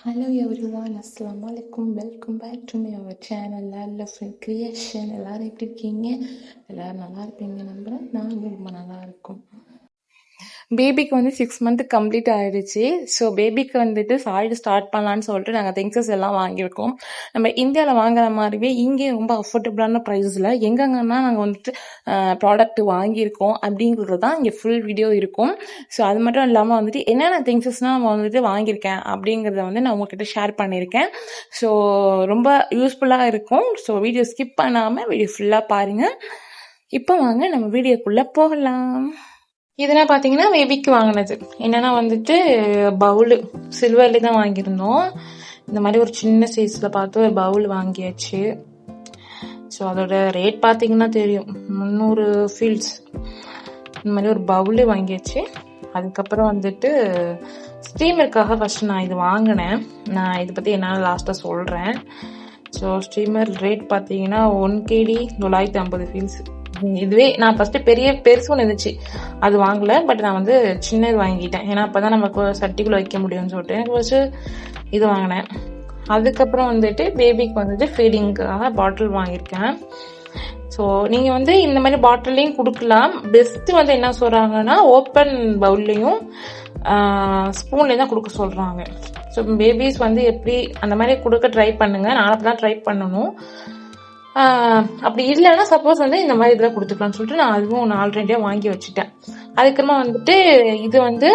Hello everyone, Assalamu alaikum. Welcome back to our channel Love and Creation. எல்லாரும் எப்படி இருக்கீங்க? எல்லாரும் நல்லா இருப்பீங்க நம்புறேன். நாங்கள் ரொம்ப நல்லா இருக்கோம். பேபிக்கு வந்து 6 மந்த் கம்ப்ளீட் ஆயிடுச்சு. ஸோ பேபிக்கு வந்துட்டு சாலிட் ஸ்டார்ட் பண்ணலான்னு சொல்லிட்டு நாங்கள் திங்ஸஸ் எல்லாம் வாங்கியிருக்கோம். நம்ம இந்தியாவில் வாங்குற மாதிரியே இங்கே ரொம்ப அஃபோர்டபுளான ப்ரைஸில் எங்கெங்கன்னா நாங்கள் வந்துட்டு ப்ராடக்ட் வாங்கியிருக்கோம் அப்படிங்கிறது தான் இங்கே ஃபுல் வீடியோ இருக்கும். ஸோ அது மட்டும் இல்லாமல் வந்துட்டு என்னென்ன திங்ஸஸ்னால் நம்ம வந்துட்டு வாங்கியிருக்கேன் அப்படிங்கிறத வந்து நான் உங்ககிட்ட ஷேர் பண்ணியிருக்கேன். ஸோ ரொம்ப யூஸ்ஃபுல்லாக இருக்கும். ஸோ வீடியோ ஸ்கிப் பண்ணாமல் வீடியோ ஃபுல்லாக பாருங்கள். இப்போ வாங்க நம்ம வீடியோக்குள்ளே போகலாம். இதெல்லாம் பார்த்தீங்கன்னா பேபிக்கு வாங்கினது என்னன்னா வந்துட்டு பவுலு சில்வர்லேயே தான் வாங்கியிருந்தோம். இந்த மாதிரி ஒரு சின்ன சைஸில் பார்த்து ஒரு பவுல் வாங்கியாச்சு. ஸோ அதோட ரேட் பார்த்தீங்கன்னா தெரியும், 300 ஃபீல்ஸ். இந்த மாதிரி ஒரு பவுலே வாங்கியாச்சு. அதுக்கப்புறம் வந்துட்டு ஸ்டீமருக்காக ஃபர்ஸ்ட் நான் இது வாங்கினேன். நான் இதை பற்றி என்னால் லாஸ்ட்டாக சொல்கிறேன். ஸோ ஸ்டீமர் ரேட் பார்த்தீங்கன்னா 1 kg 950 ஃபீல்ஸ். இதுவே நான் ஃபர்ஸ்ட் பெருசு ஒன்று இருந்துச்சு, அது வாங்கல. பட் நான் வந்து சின்னது வாங்கிட்டேன், ஏன்னா அப்பதான் நமக்கு சட்டிக்குள்ள வைக்க முடியும்னு சொல்லிட்டு எனக்கு ஃபர்ஸ்ட் இது வாங்கினேன். அதுக்கப்புறம் வந்துட்டு பேபிக்கு வந்துட்டு ஃபீடிங்காக பாட்டில் வாங்கியிருக்கேன். ஸோ நீங்க வந்து இந்த மாதிரி பாட்டிலையும் கொடுக்கலாம். பெஸ்ட் வந்து என்ன சொல்றாங்கன்னா ஓப்பன் பவுல்லையும் ஸ்பூன்லேயும் தான் கொடுக்க சொல்றாங்க. ஸோ பேபிஸ் வந்து எப்படி அந்த மாதிரி கொடுக்க ட்ரை பண்ணுங்க. நான் அப்பதான் ட்ரை பண்ணணும். அப்படி இல்லைன்னா சப்போஸ் வந்து இந்த மாதிரி இதெல்லாம் கொடுத்துக்கலாம்னு சொல்லிட்டு நான் அதுவும் ஆல்ரெடியாக வாங்கி வச்சுட்டேன். அதுக்கப்புறமா வந்துட்டு இது வந்து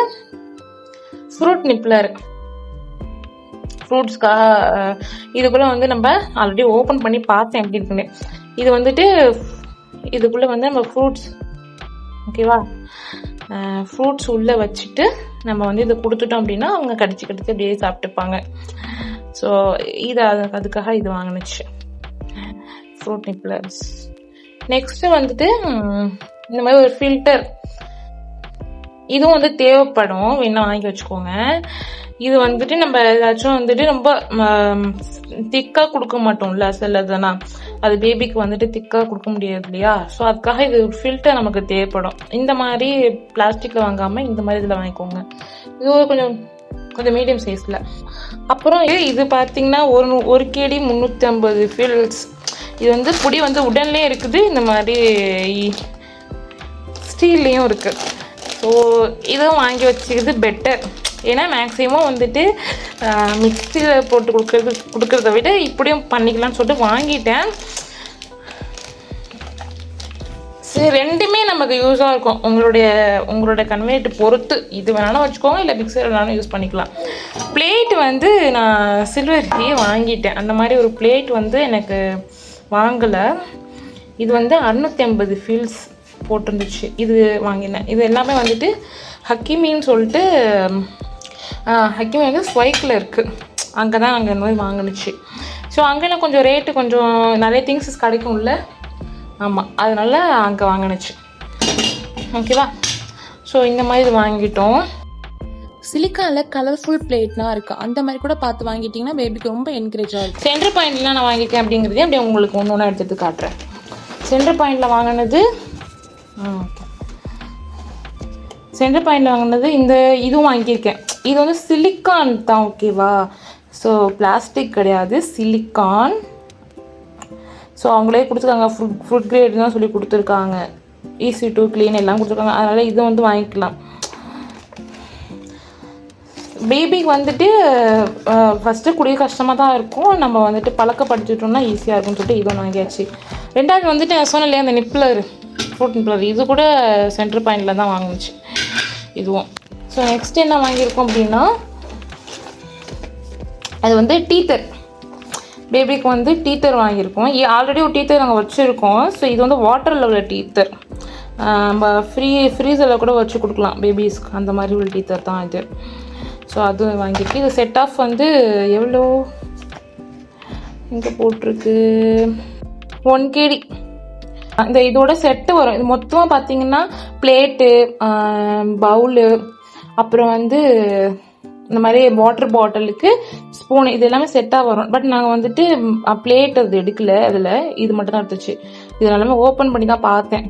ஃப்ரூட் நிப்ளர், ஃப்ரூட்ஸ்க்காக. இதுக்குள்ள வந்து நம்ம ஆல்ரெடி ஓப்பன் பண்ணி பார்த்தேன் எப்படி இருக்குன்னு. இது வந்துட்டு இதுக்குள்ள வந்து நம்ம ஃப்ரூட்ஸ், ஓகேவா, ஃப்ரூட்ஸ் உள்ள வச்சுட்டு நம்ம வந்து இதை கொடுத்துட்டோம் அப்படின்னா அவங்க கடிச்சு கடிச்சு அப்படியே சாப்பிட்டுப்பாங்க. ஸோ இது அதுக்காக இது வாங்கினுச்சு, ஃப்ரூட் நிப்ளர்ஸ். நெக்ஸ்ட் வந்துட்டு இந்த மாதிரி ஒரு ஃபில்டர், இதுவும் வந்து தேவைப்படும், வேணா வாங்கி வச்சுக்கோங்க. இது வந்துட்டு நம்ம ஏதாச்சும் வந்துட்டு ரொம்ப திக்கா கொடுக்க மாட்டோம்ல சிலதுனா, அது பேபிக்கு வந்துட்டு திக்கா கொடுக்க முடியாது இல்லையா. ஸோ அதுக்காக இது ஒரு ஃபில்டர் நமக்கு தேவைப்படும். இந்த மாதிரி பிளாஸ்டிக்ல வாங்காம இந்த மாதிரி இதுல வாங்கிக்கோங்க. இது கொஞ்சம் மீடியம் சைஸ்ல. அப்புறம் இது பாத்தீங்கன்னா 1 kg 350 ஃபீல்ஸ். இது வந்து புடி வந்து உடன்லேயும் இருக்குது, இந்த மாதிரி ஸ்டீல்லையும் இருக்கு. ஸோ இதுவும் வாங்கி வச்சுக்கிறது பெட்டர். ஏன்னா மேக்ஸிமம் வந்துட்டு மிக்சியில் போட்டு கொடுக்கறத விட இப்படியும் பண்ணிக்கலாம்னு சொல்லிட்டு வாங்கிட்டேன். சரி, ரெண்டுமே நமக்கு யூஸாக இருக்கும். உங்களோட கன்வெர்ட் பொறுத்து இது வேணாலும் வச்சுக்கோங்க, இல்லை மிக்சர் வேணாலும் யூஸ் பண்ணிக்கலாம். பிளேட் வந்து நான் சில்வர்லேயே வாங்கிட்டேன். அந்த மாதிரி ஒரு பிளேட் வந்து எனக்கு வாங்கலை. இது வந்து 650 ஃபீல்ஸ் போட்டிருந்துச்சு, இது வாங்கினேன். இது எல்லாமே வந்துட்டு ஹக்கிமின்னு சொல்லிட்டு, ஹக்கிமி வந்து ஸ்வைக்கில் இருக்குது, அங்கே தான் அங்கே இந்த மாதிரி வாங்கினுச்சு. ஸோ அங்கெல்லாம் கொஞ்சம் ரேட்டு கொஞ்சம் நிறைய திங்ஸஸ் கிடைக்கும்ல, ஆமாம், அதனால அங்கே வாங்கினுச்சு. ஓகேவா. ஸோ இந்த மாதிரி இது வாங்கிட்டோம். சிலிக்கானில் கலர்ஃபுல் பிளேட்லாம் இருக்குது, அந்த மாதிரி கூட பார்த்து வாங்கிட்டிங்கன்னா பேபிக்கு ரொம்ப என்கரேஜாக இருக்கும். சென்டர் பாயிண்ட்லாம் நான் வாங்கியிருக்கேன் அப்படிங்கிறதே அப்படியே உங்களுக்கு ஒன்று ஒன்றா எடுத்துகிட்டு காட்டுறேன். சென்டர் பாயிண்டில் வாங்கினது சென்டர் பாயிண்டில் வாங்கினது இதுவும் வாங்கியிருக்கேன். இது வந்து சிலிக்கான் தான், ஓகேவா. ஸோ பிளாஸ்டிக் கிடையாது, சிலிக்கான். ஸோ அவங்களே கொடுத்துருக்காங்க, ஃபுட் கிரேட் தான் சொல்லி கொடுத்துருக்காங்க, ஈஸி டு க்ளீன் எல்லாம் கொடுத்துருக்காங்க. அதனால் இது வந்து வாங்கிக்கலாம். பேபிக்கு வந்துட்டு ஃபஸ்ட்டு குடிய கஷ்டமாக தான் இருக்கும், நம்ம வந்துட்டு பழக்கப்படுத்திட்டோம்னா ஈஸியாக இருக்கும்னு சொல்லிட்டு இதுவும் வாங்கியாச்சு. ரெண்டாவது வந்துட்டு நான் சொன்னேன் இல்லையா அந்த நிப்ளர், ஃப்ரூட் நிப்ளர், இது கூட சென்டர் பாயிண்டில் தான் வாங்கினுச்சு இதுவும். ஸோ நெக்ஸ்ட் என்ன வாங்கியிருக்கோம் அப்படின்னா, அது வந்து டீத்தர். பேபிக்கு வந்து டீத்தர் வாங்கியிருக்கோம். ஆல்ரெடி ஒரு டீத்தர் நாங்கள் வச்சுருக்கோம். ஸோ இது வந்து வாட்டரில் உள்ள டீத்தர், நம்ம ஃப்ரீசரில் கூட வச்சு கொடுக்கலாம் பேபிஸ்க்கு, அந்த மாதிரி உள்ள டீத்தர் தான் இது. ஸோ அது வாங்கியிருக்கு. இது செட் ஆஃப் வந்து எவ்வளோ இங்கே போட்டிருக்கு, 1 kg. இந்த இதோட செட்டு வரும். இது மொத்தமாக பார்த்தீங்கன்னா பிளேட்டு, பவுலு, அப்புறம் வந்து இந்த மாதிரி வாட்டர் பாட்டிலுக்கு ஸ்பூன், இது எல்லாமே செட்டாக வரும். பட் நாங்கள் வந்துட்டு பிளேட் அது எடுக்கல, அதில் இது மட்டும் தான் எடுத்துச்சு. இது எல்லாமே ஓப்பன் பண்ணி தான் பார்த்தேன்.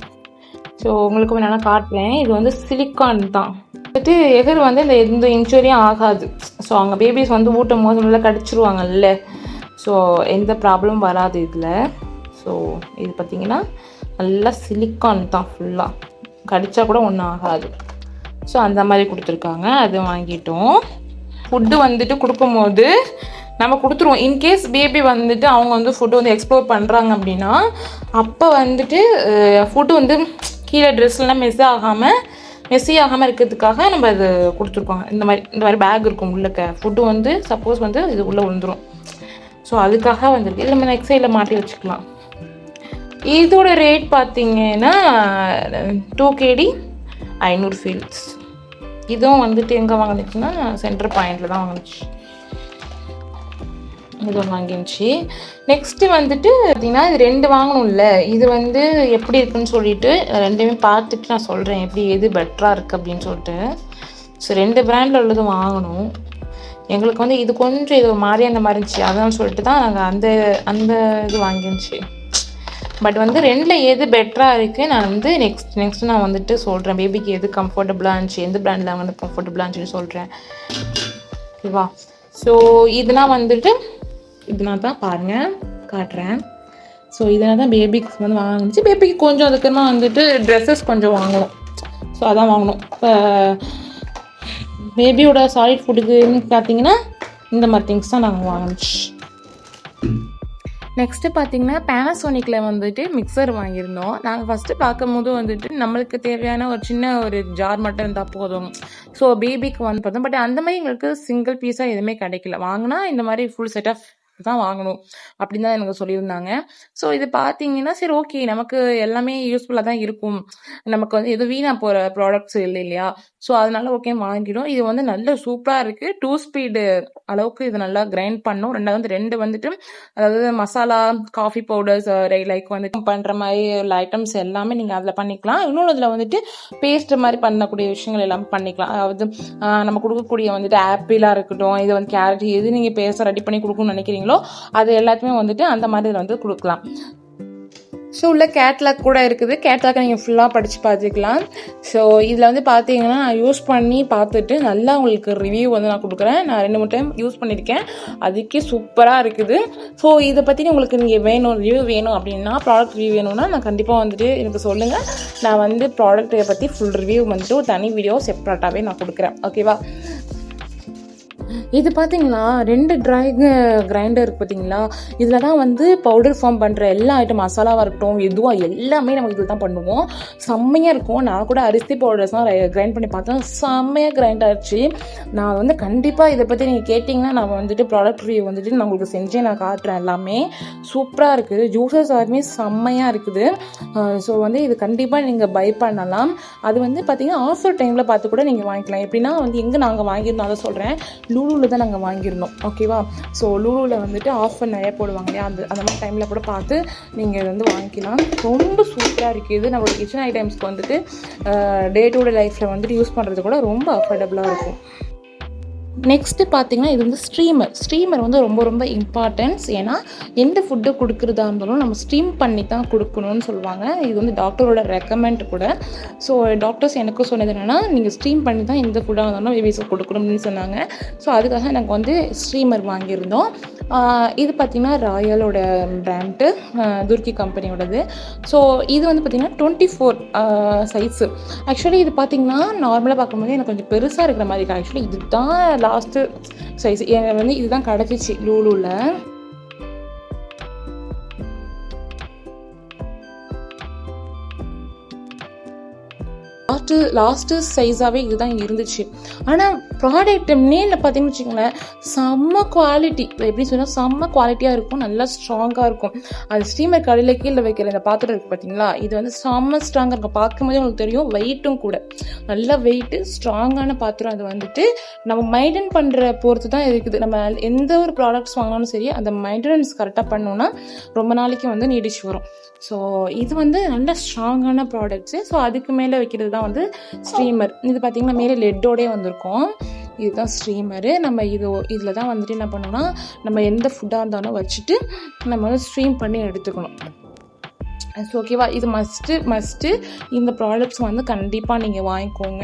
ஸோ உங்களுக்கு வேணாலும் காட்டுறேன். இது வந்து சிலிக்கான் தான், வந்துட்டு எகர் வந்து எந்த இன்ஜுரியும் ஆகாது. ஸோ அவங்க பேபிஸ் வந்து ஊட்டும் போது நல்லா கடிச்சிருவாங்கல்ல, ஸோ எந்த ப்ராப்ளமும் வராது இதில். ஸோ இது பார்த்திங்கன்னா நல்லா சிலிக்கான் தான், ஃபுல்லாக கடித்தா கூட ஒன்றும் ஆகாது. ஸோ அந்த மாதிரி கொடுத்துருக்காங்க, அது வாங்கிட்டோம். ஃபுட்டு வந்துட்டு கொடுக்கும்போது நம்ம கொடுத்துருவோம். இன்கேஸ் பேபி வந்துட்டு அவங்க வந்து ஃபுட்டு வந்து எக்ஸ்ப்ளோர் பண்ணுறாங்க அப்படின்னா அப்போ வந்துட்டு ஃபுட்டு வந்து கீழே ட்ரெஸ்லாம் மெஸ்ஸி ஆகாமல் இருக்கிறதுக்காக நம்ம அது கொடுத்துருக்கோங்க. இந்த மாதிரி பேக் இருக்கும் உள்ளக்க, ஃபுட்டு வந்து சப்போஸ் வந்து இது உள்ளே விழுந்துடும். ஸோ அதுக்காக வந்துருக்கு. இது நம்ம நெக்ஸ்ட் சைடில் மாட்டி வச்சுக்கலாம். இதோட ரேட் பார்த்தீங்கன்னா 2 kg 500 ஃபீல்ஸ். இதுவும் வந்துட்டு எங்கே வாங்கினுச்சுன்னா சென்டர் பாயிண்டில் தான் வாங்கினுச்சு. இது ஒன்று வாங்கிருந்துச்சு. நெக்ஸ்ட்டு வந்துட்டு பார்த்திங்கன்னா இது 2 வாங்கணும்ல, இது வந்து எப்படி இருக்குன்னு சொல்லிட்டு ரெண்டுமே பார்த்துட்டு நான் சொல்கிறேன் எப்படி எது பெட்டராக இருக்குது அப்படின்னு சொல்லிட்டு. ஸோ 2 பிராண்டில் உள்ளதும் வாங்கணும். எங்களுக்கு வந்து இது கொஞ்சம் இது மாதிரி அந்த மாதிரி இருந்துச்சு, அதான் சொல்லிட்டு தான் நாங்கள் அந்த இது வாங்கிருந்துச்சு. பட் வந்து 2ல் எது பெட்டராக இருக்குது நான் வந்து நெக்ஸ்ட் நான் வந்துட்டு சொல்கிறேன். பேபிக்கு எது கம்ஃபர்டபுளாக இருந்துச்சு, எந்த பிராண்டில் வந்து கம்ஃபர்டபுளாக இருந்துச்சுன்னு சொல்கிறேன். ஓகேவா? ஸோ இதெல்லாம் வந்துட்டு இதனால் தான் பாருங்கள் காட்டுறேன். ஸோ இதனால் தான் பேபிக்கு வந்து வாங்கிச்சு. பேபிக்கு கொஞ்சம் அதுக்குன்னா வந்துட்டு ட்ரெஸ்ஸஸ் கொஞ்சம் வாங்கணும். ஸோ அதான் வாங்கணும். இப்போ பேபியோட சாலிட் ஃபுட்டுக்குன்னு பார்த்தீங்கன்னா இந்த மாதிரி திங்ஸ் தான் நாங்கள் வாங்கிச்சு. நெக்ஸ்ட்டு பார்த்தீங்கன்னா பேனாசோனிக்கில் வந்துட்டு மிக்சர் வாங்கியிருந்தோம். நாங்கள் ஃபஸ்ட்டு பார்க்கும்போது வந்துட்டு நம்மளுக்கு தேவையான ஒரு சின்ன ஒரு ஜார் மட்டும் இருந்தால் போதும், ஸோ பேபிக்கு வந்து பார்த்தோம். பட் அந்த மாதிரி எங்களுக்கு சிங்கிள் பீஸாக எதுவுமே கிடைக்கல. வாங்கினா இந்த மாதிரி ஃபுல் செட் ஆஃப் தான் வாங்கணும் அப்படின்னு தான் எனக்கு சொல்லியிருந்தாங்க. ஸோ இது பார்த்தீங்கன்னா சரி ஓகே, நமக்கு எல்லாமே யூஸ்ஃபுல்லாக தான் இருக்கும், நமக்கு வந்து எதுவும் வீணாக போகிற ப்ராடக்ட்ஸ் இல்லை இல்லையா. ஸோ அதனால ஓகே வாங்கிடும். இது வந்து நல்ல சூப்பராக இருக்குது. 2 ஸ்பீடு அளவுக்கு இது நல்லா கிரைண்ட் பண்ணும். ரெண்டு வந்துட்டு அதாவது மசாலா, காஃபி பவுடர்ஸ், லைக் வந்துட்டு பண்ணுற மாதிரி ஐட்டம்ஸ் எல்லாமே நீங்கள் அதில் பண்ணிக்கலாம். இன்னொன்று இதில் வந்துட்டு பேஸ்ட் மாதிரி பண்ணக்கூடிய விஷயங்கள் எல்லாமே பண்ணிக்கலாம். அதாவது நம்ம கொடுக்கக்கூடிய வந்துட்டு ஆப்பிளாக இருக்கட்டும், இது வந்து கேரட், எது நீங்கள் பேஸ்ட்டை ரெடி பண்ணி கொடுக்கணும்னு நினைக்கிறீங்களோ அது எல்லாத்தையுமே வந்துட்டு அந்த மாதிரி இதில் வந்து கொடுக்கலாம். ஸோ உள்ள கேட்லாக் கூட இருக்குது. கேட்லாக் நீங்கள் ஃபுல்லாக படித்து பார்த்துக்கலாம். ஸோ இதில் வந்து பார்த்தீங்கன்னா நான் யூஸ் பண்ணி பார்த்துட்டு நல்லா உங்களுக்கு ரிவ்யூ வந்து நான் கொடுக்குறேன். நான் 2-3 டைம் யூஸ் பண்ணியிருக்கேன், அதுக்கே சூப்பராக இருக்குது. ஸோ இதை பற்றி உங்களுக்கு நீங்கள் ரிவ்யூ வேணும் அப்படின்னா, ப்ராடக்ட் ரிவ்யூ வேணும்னா நான் கண்டிப்பாக வந்துட்டு எனக்கு சொல்லுங்கள். நான் வந்து ப்ராடக்ட்டை பற்றி ஃபுல் ரிவ்யூ வந்துட்டு ஒரு தனி வீடியோ செப்பரேட்டாகவே நான் கொடுக்குறேன். ஓகேவா? இது பார்த்தீங்கன்னா 2 கிரைண்டர் இருக்குது பார்த்தீங்களா, இதில் தான் வந்து பவுடர் ஃபார்ம் பண்ணுற எல்லா ஐட்டம், மசாலாவாக இருக்கட்டும் எதுவாக எல்லாமே நம்ம இதில் தான் பண்ணுவோம். செம்மையாக இருக்கும். நான் கூட அரிசி பவுடர்ஸ்லாம் கிரைண்ட் பண்ணி பார்த்தேன், செம்மையாக கிரைண்ட் ஆகிடுச்சு. நான் வந்து கண்டிப்பாக இதை பற்றி நீங்கள் கேட்டிங்கன்னா நான் வந்துட்டு ப்ராடக்ட் ரிவ்யூ வந்துட்டு நான் உங்களுக்கு செஞ்சே நான் காட்டுறேன். எல்லாமே சூப்பராக இருக்குது. ஜூஸஸ் எல்லாமே செம்மையாக இருக்குது. ஸோ வந்து இது கண்டிப்பாக நீங்கள் பை பண்ணலாம். அது வந்து பார்த்தீங்கன்னா ஆஃபர் டைமில் பார்த்து கூட நீங்கள் வாங்கிக்கலாம். எப்படின்னா வந்து எங்கே நாங்கள் வாங்கியிருந்தோம் அதை சொல்கிறேன். லூலூவில் தான் நாங்கள் வாங்கியிருந்தோம். ஓகேவா? ஸோ லூலூவில் வந்துட்டு ஆஃபர் நிறைய போடுவாங்க இல்லையா, அந்த மாதிரி டைமில் கூட பார்த்து நீங்கள் வந்து வாங்கிக்கலாம். ரொம்ப சூப்பராக இருக்குது. நம்மளோட கிச்சன் ஐட்டம்ஸ்க்கு வந்துட்டு டே டு டே லைஃப்பில் வந்துட்டு யூஸ் பண்ணுறது கூட ரொம்ப அஃபோர்டபுளாக இருக்கும். நெக்ஸ்ட்டு பார்த்தீங்கன்னா இது வந்து ஸ்டீமர் வந்து ரொம்ப ரொம்ப இம்பார்ட்டன்ஸ். ஏன்னா எந்த ஃபுட்டு கொடுக்குறதா இருந்தாலும் நம்ம ஸ்டீம் பண்ணி தான் கொடுக்கணும்னு சொல்லுவாங்க. இது வந்து டாக்டரோட ரெக்கமெண்ட் கூட. ஸோ டாக்டர்ஸ் எனக்கும் சொன்னது என்னென்னா நீங்கள் ஸ்டீம் பண்ணி தான் எந்த ஃபுட்டாக இருந்தாலும் பேபிஸுக்கு கொடுக்கணும் அப்படின்னு சொன்னாங்க. ஸோ அதுக்காக நாங்கள் வந்து ஸ்டீமர் வாங்கியிருந்தோம். இது பார்த்திங்கன்னா ராயலோட பிராண்டு, துர்க்கி கம்பெனியோடது. ஸோ இது வந்து பார்த்திங்கன்னா 24 சைஸு. ஆக்சுவலி இது பார்த்திங்கன்னா நார்மலாக பார்க்கும்போது எனக்கு கொஞ்சம் பெருசாக இருக்கிற மாதிரி இருக்குது. ஆக்சுவலி இதுதான் லாஸ்ட்டு சைஸ் எனக்கு வந்து இதுதான் கிடச்சிச்சு லூலூவில். லாஸ்ட்டு சைஸாகவே இதுதான் இருந்துச்சு. ஆனால் ப்ராடக்ட் நேரில் பார்த்தீங்கன்னு வச்சுக்கோங்களேன், செம்ம குவாலிட்டி. எப்படி சொன்னால் செம்ம குவாலிட்டியாக இருக்கும், நல்லா ஸ்ட்ராங்காக இருக்கும். அது ஸ்டீமர் கடையில் கீழே வைக்கிற இந்த பாத்திரம் இருக்குது பார்த்தீங்களா, இது வந்து செம்ம ஸ்ட்ராங்காக இருக்கும். பார்க்கும்போதே உங்களுக்கு தெரியும், வெயிட்டும் கூட நல்ல வெயிட்டு, ஸ்ட்ராங்கான பாத்திரம். அது வந்துட்டு நம்ம மெயின்டைன் பண்ணுற பொறுத்து தான் இருக்குது. நம்ம எந்த ஒரு ப்ராடக்ட்ஸ் வாங்கினாலும் சரி, அந்த மெயின்டெனன்ஸ் கரெக்டாக பண்ணோன்னா ரொம்ப நாளைக்கு வந்து நீடிச்சு வரும். ஸோ இது வந்து நல்ல ஸ்ட்ராங்கான ப்ராடக்ட்ஸு. ஸோ அதுக்கு மேலே வைக்கிறது தான் வந்து ஸ்டீமர். இது பார்த்திங்கன்னா மேலே லெட்டோடே வந்திருக்கும். இதுதான் ஸ்ட்ரீமரு. நம்ம இதில் தான் வந்துட்டு என்ன பண்ணோம்னா, நம்ம எந்த ஃபுட்டாக இருந்தாலும் வச்சுட்டு நம்ம வந்து ஸ்ட்ரீம் பண்ணி எடுத்துக்கணும். ஸோ ஓகேவா, இது மஸ்ட்டு இந்த ப்ராடக்ட்ஸ் வந்து கண்டிப்பாக நீங்கள் வாங்கிக்கோங்க.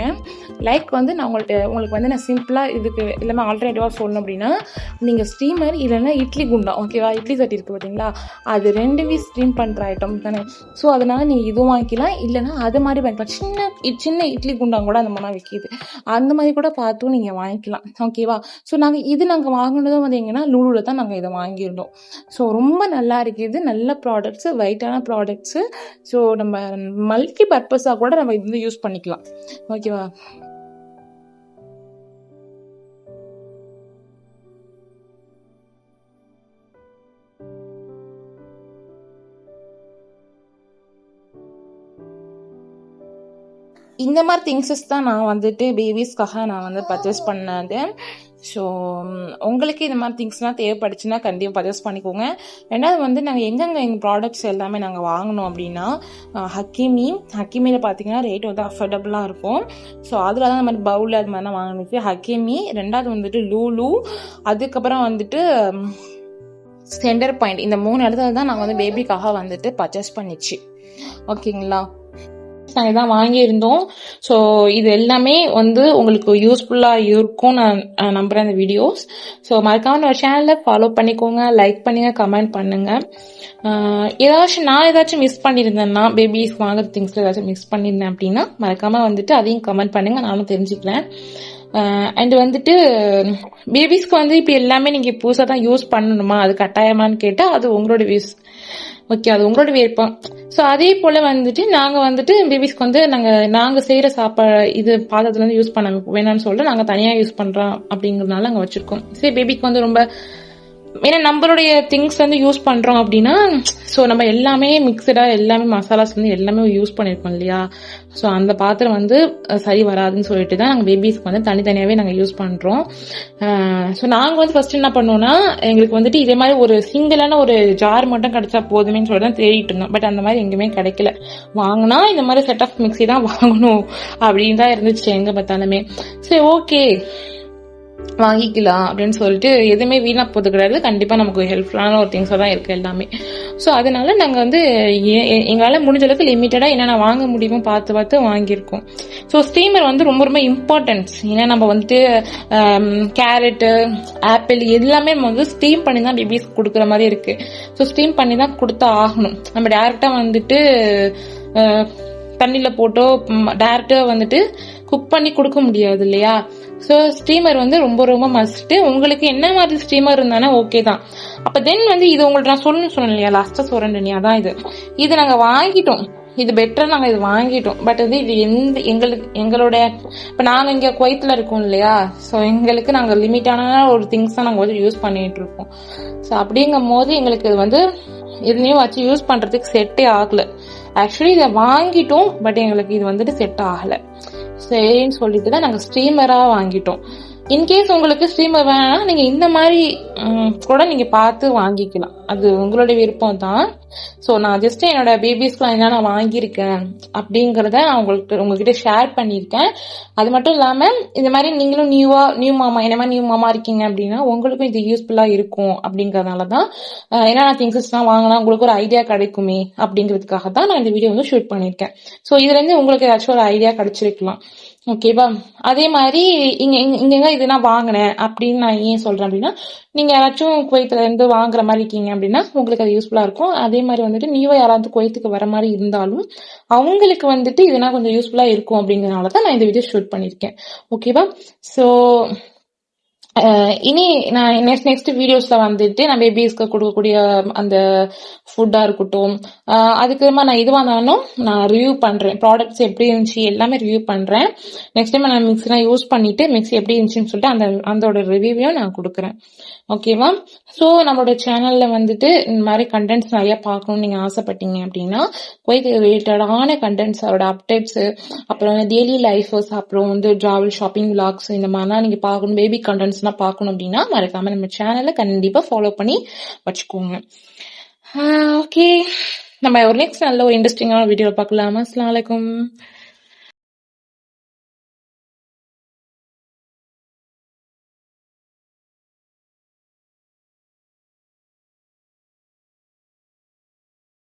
லைக் வந்து நான் உங்களுக்கு வந்து நான் சிம்பிளாக இதுக்கு எல்லாமே ஆல்டர்னேட்டிவாக சொல்லணும் அப்படின்னா, நீங்கள் ஸ்டீமர் இல்லைன்னா இட்லி குண்டா, ஓகேவா, இட்லி சட்டி இருக்குது பார்த்தீங்களா, அது ரெண்டுமே ஸ்டீம் பண்ணுற ஐட்டம் தானே. ஸோ அதனால் நீங்கள் இதுவும் வாங்கிக்கலாம், இல்லைன்னா அது மாதிரி வாங்கிக்கலாம். சின்ன இட்லி குண்டா கூட அந்த மாதிரிலாம் விற்கிது, அந்த மாதிரி கூட பார்த்தும் நீங்கள் வாங்கிக்கலாம். ஓகேவா. ஸோ நாங்கள் வாங்கினதும் வந்து எங்கன்னா லூலூவில் தான் நாங்கள் இதை வாங்கியிருந்தோம். ஸோ ரொம்ப நல்லா இருக்குது, நல்ல ப்ராடக்ட்ஸு, வெயிட்டான ப்ராடக்ட்ஸு. ஸோ நம்ம மல்டி பர்பஸாக கூட நம்ம இது வந்து யூஸ் பண்ணிக்கலாம். ஓகேவா. இந்த மாதிரி திங்ஸஸ் தான் நான் வந்துட்டு பேபிஸ்க்காக நான் வந்து பர்ச்சேஸ் பண்ணது. ஸோ உங்களுக்கு இந்த மாதிரி திங்ஸ்லாம் தேவைப்படுச்சுன்னா கண்டிப்பாக பர்ச்சேஸ் பண்ணிக்கோங்க. ரெண்டாவது வந்து நாங்கள் எங்கெங்கே எங்கள் ப்ராடக்ட்ஸ் எல்லாமே நாங்கள் வாங்கினோம் அப்படின்னா, ஹக்கீமியில் பார்த்தீங்கன்னா ரேட் வந்து அஃபோர்டபுளாக இருக்கும். ஸோ அதில் தான் இந்த மாதிரி பவுல் அது மாதிரிலாம் வாங்கினுச்சு ஹக்கீமி. ரெண்டாவது வந்துட்டு லூலு, அதுக்கப்புறம் வந்துட்டு சென்டர் பாயிண்ட். இந்த 3 இடத்துல தான் நாங்கள் வந்து பேபிக்காக வந்துட்டு பர்ச்சேஸ் பண்ணிச்சு. ஓகேங்களா. நாங்கள் இதான் வாங்கியிருந்தோம். ஸோ இது எல்லாமே வந்து உங்களுக்கு யூஸ்ஃபுல்லாக இருக்கும் நான் நம்புகிறேன் இந்த வீடியோஸ். ஸோ மறக்காம ஒரு சேனலில் ஃபாலோ பண்ணிக்கோங்க, லைக் பண்ணுங்க, கமெண்ட் பண்ணுங்க. ஏதாச்சும் மிஸ் பண்ணியிருந்தேன்னா, பேபிஸ் வாங்குற திங்ஸில் ஏதாச்சும் மிஸ் பண்ணியிருந்தேன் அப்படின்னா மறக்காம வந்துட்டு அதையும் கமெண்ட் பண்ணுங்க, நானும் தெரிஞ்சுக்கிறேன். அண்ட் வந்துட்டு பேபிஸ்க்கு வந்து இப்போ எல்லாமே நீங்கள் புதுசாக தான் யூஸ் பண்ணணுமா, அது கட்டாயமானு கேட்டால் அது உங்களோட வியூஸ். ஓகே, அது உங்களோட விருப்பம். ஸோ அதே போல் வந்துட்டு நாங்கள் வந்துட்டு பேபிஸ்க்கு வந்து நாங்கள் செய்கிற இது பாத்திரத்துல இருந்து யூஸ் பண்ண வேணாம்னு சொல்லிட்டு நாங்கள் தனியாக யூஸ் பண்ணுறோம் அப்படிங்கிறதுனால அங்கே வச்சுருக்கோம். சரி, பேபிக்கு வந்து ரொம்ப ஏன்னா நம்மளுடைய திங்ஸ் வந்து யூஸ் பண்றோம் அப்படின்னா, ஸோ நம்ம எல்லாமே மிக்சடாக எல்லாமே மசாலாஸ் வந்து எல்லாமே யூஸ் பண்ணியிருக்கோம் இல்லையா. ஸோ அந்த பாத்திரம் வந்து சரி வராதுன்னு சொல்லிட்டு தான் நாங்கள் பேபிஸ்க்கு வந்து தனித்தனியாகவே நாங்கள் யூஸ் பண்ணுறோம். ஸோ நாங்கள் வந்து ஃபர்ஸ்ட் என்ன பண்ணோம்னா, எங்களுக்கு வந்துட்டு இதே மாதிரி ஒரு சிங்கிளான ஒரு ஜார் மட்டும் கிடைச்சா போதுமேன்னு சொல்லிட்டு தான் தேடிட்டு இருந்தோம். பட் அந்த மாதிரி எங்கேயுமே கிடைக்கல. வாங்கினா இந்த மாதிரி செட் ஆஃப் மிக்சி தான் வாங்கணும் அப்படின்னு தான் இருந்துச்சு எங்கே பார்த்தாலுமே. சரி, ஓகே வாங்கிக்கலாம் அப்படின்னு சொல்லிட்டு எதுவுமே வீணா போது கிடையாது. கண்டிப்பா நமக்கு ஹெல்ப்ஃபுல்லான ஒரு திங்ஸா தான் இருக்கு எல்லாமே. ஸோ அதனால நாங்கள் வந்து எங்களால் முடிஞ்ச அளவுக்கு லிமிட்டடாக என்னென்ன வாங்க முடியுமோ பார்த்து வாங்கியிருக்கோம். ஸோ ஸ்டீமர் வந்து ரொம்ப ரொம்ப இம்பார்ட்டன்ஸ். ஏன்னா நம்ம வந்துட்டு கேரட்டு, ஆப்பிள் எல்லாமே நம்ம வந்து ஸ்டீம் பண்ணி தான் பேபிஸ்க்கு கொடுக்குற மாதிரி இருக்கு. ஸோ ஸ்டீம் பண்ணி தான் கொடுத்தா ஆகணும். நம்ம டேரக்டா வந்துட்டு தண்ணியில் போட்டோ டேரக்டா வந்துட்டு குக் பண்ணி கொடுக்க முடியாது இல்லையா. ஸோ ஸ்டீமர் வந்து ரொம்ப ரொம்ப மஸ்ட். உங்களுக்கு என்ன மாதிரி ஸ்டீமர் இருந்தானே ஓகே தான். அப்ப தென் வந்து இது உங்களுக்கு நான் சொன்னேன் இல்லையா, லாஸ்டா சொல்றேன், அதான் இது நாங்க வாங்கிட்டோம். இது பெட்டர், நாங்க இது வாங்கிட்டோம். பட் வந்து இது எங்களோட இப்ப நாங்க இங்க குவைத்துல இருக்கோம் இல்லையா. ஸோ எங்களுக்கு நாங்க லிமிட்டான ஒரு திங்ஸ் தான் நாங்க வந்து யூஸ் பண்ணிட்டு இருக்கோம். ஸோ அப்படிங்கும் போது எங்களுக்கு இது வந்து எதுலையும் வச்சு யூஸ் பண்றதுக்கு செட்டே ஆகல. ஆக்சுவலி இதை வாங்கிட்டோம், பட் எங்களுக்கு இது வந்துட்டு செட் ஆகல. சரின்னு சொல்லிட்டு தான் நாங்க ஸ்டீமரா வாங்கிட்டோம். இன்கேஸ் உங்களுக்கு ஸ்டீமர் வேணா நீங்க இந்த மாதிரி கூட நீங்க பார்த்து வாங்கிக்கலாம், அது உங்களோட விருப்பம் தான். ஸோ நான் ஜஸ்ட் என்னோட பேபிஸ்க்குலாம் என்னென்ன வாங்கியிருக்கேன் அப்படிங்கறத நான் உங்ககிட்ட ஷேர் பண்ணியிருக்கேன். அது மட்டும் இல்லாம இந்த மாதிரி நீங்களும் நியூ மாமா என்ன மாதிரி நியூ மாமா இருக்கீங்க அப்படின்னா உங்களுக்கும் இது யூஸ்ஃபுல்லா இருக்கும் அப்படிங்கறதுனாலதான் என்னென்ன திங்ஸஸ் எல்லாம் வாங்கலாம் உங்களுக்கு ஒரு ஐடியா கிடைக்குமே அப்படிங்கிறதுக்காக தான் நான் இந்த வீடியோ வந்து ஷூட் பண்ணியிருக்கேன். ஸோ இதுல இருந்து உங்களுக்கு ஏதாச்சும் ஒரு ஐடியா கிடைச்சிருக்கலாம். ஓகேவா. அதே மாதிரி இங்க இது நான் வாங்கினேன் அப்படின்னு நான் ஏன் சொல்றேன் அப்படின்னா, நீங்க யாராச்சும் குவைத்துல இருந்து வாங்குற மாதிரி இருக்கீங்க அப்படின்னா உங்களுக்கு அது யூஸ்ஃபுல்லா இருக்கும். அதே மாதிரி வந்துட்டு நீவா யாராவது குவைத்துக்கு வர மாதிரி இருந்தாலும் அவங்களுக்கு வந்துட்டு இதுனா கொஞ்சம் யூஸ்ஃபுல்லா இருக்கும் அப்படிங்கறதுனாலதான் நான் இந்த வீடியோ ஷூட் பண்ணிருக்கேன். ஓகேவா. சோ இனி நான் நெக்ஸ்ட் வீடியோஸ்ல வந்துட்டு நான் பேபிஸ்க்கு கொடுக்கக்கூடிய அந்த ஃபுட்டா இருக்கட்டும், அதுக்கப்புறமா நான் இதுவா இருந்தாலும் நான் ரிவ்யூ பண்றேன். ப்ராடக்ட்ஸ் எப்படி இருந்துச்சு எல்லாமே ரிவ்யூ பண்றேன். நெக்ஸ்ட் டைம் நான் மிக்ஸிலாம் யூஸ் பண்ணிட்டு மிக்ஸி எப்படி இருந்துச்சுன்னு சொல்லிட்டு அதோட ரிவ்யூவையும் நான் கொடுக்குறேன். ஓகேவா. ஸோ நம்மளோட சேனல்ல வந்துட்டு இந்த மாதிரி கண்டென்ட்ஸ் நிறைய பார்க்கணும்னு நீங்க ஆசைப்பட்டீங்க அப்படின்னா குவைத் ரிலேட்டடான கண்டென்ட்ஸ், அதோட அப்டேட்ஸ், அப்புறம் டெய்லி லைஃப்ஸ், அப்புறம் வந்து டிராவல், ஷாப்பிங் விளாக்ஸ், இந்த மாதிரிலாம் நீங்க பார்க்கணும், பேபி கண்டென்ட்ஸ் எல்லாம் பார்க்கணும் அப்படின்னா மறக்காம நம்ம சேனலை கண்டிப்பா ஃபாலோ பண்ணி வச்சுக்கோங்க. ஓகே, நம்ம ஒரு நெக்ஸ்ட் நல்ல ஒரு இன்ட்ரெஸ்டிங்கான வீடியோ பார்க்கலாம். அஸ்ஸலாமு அலைக்கும்.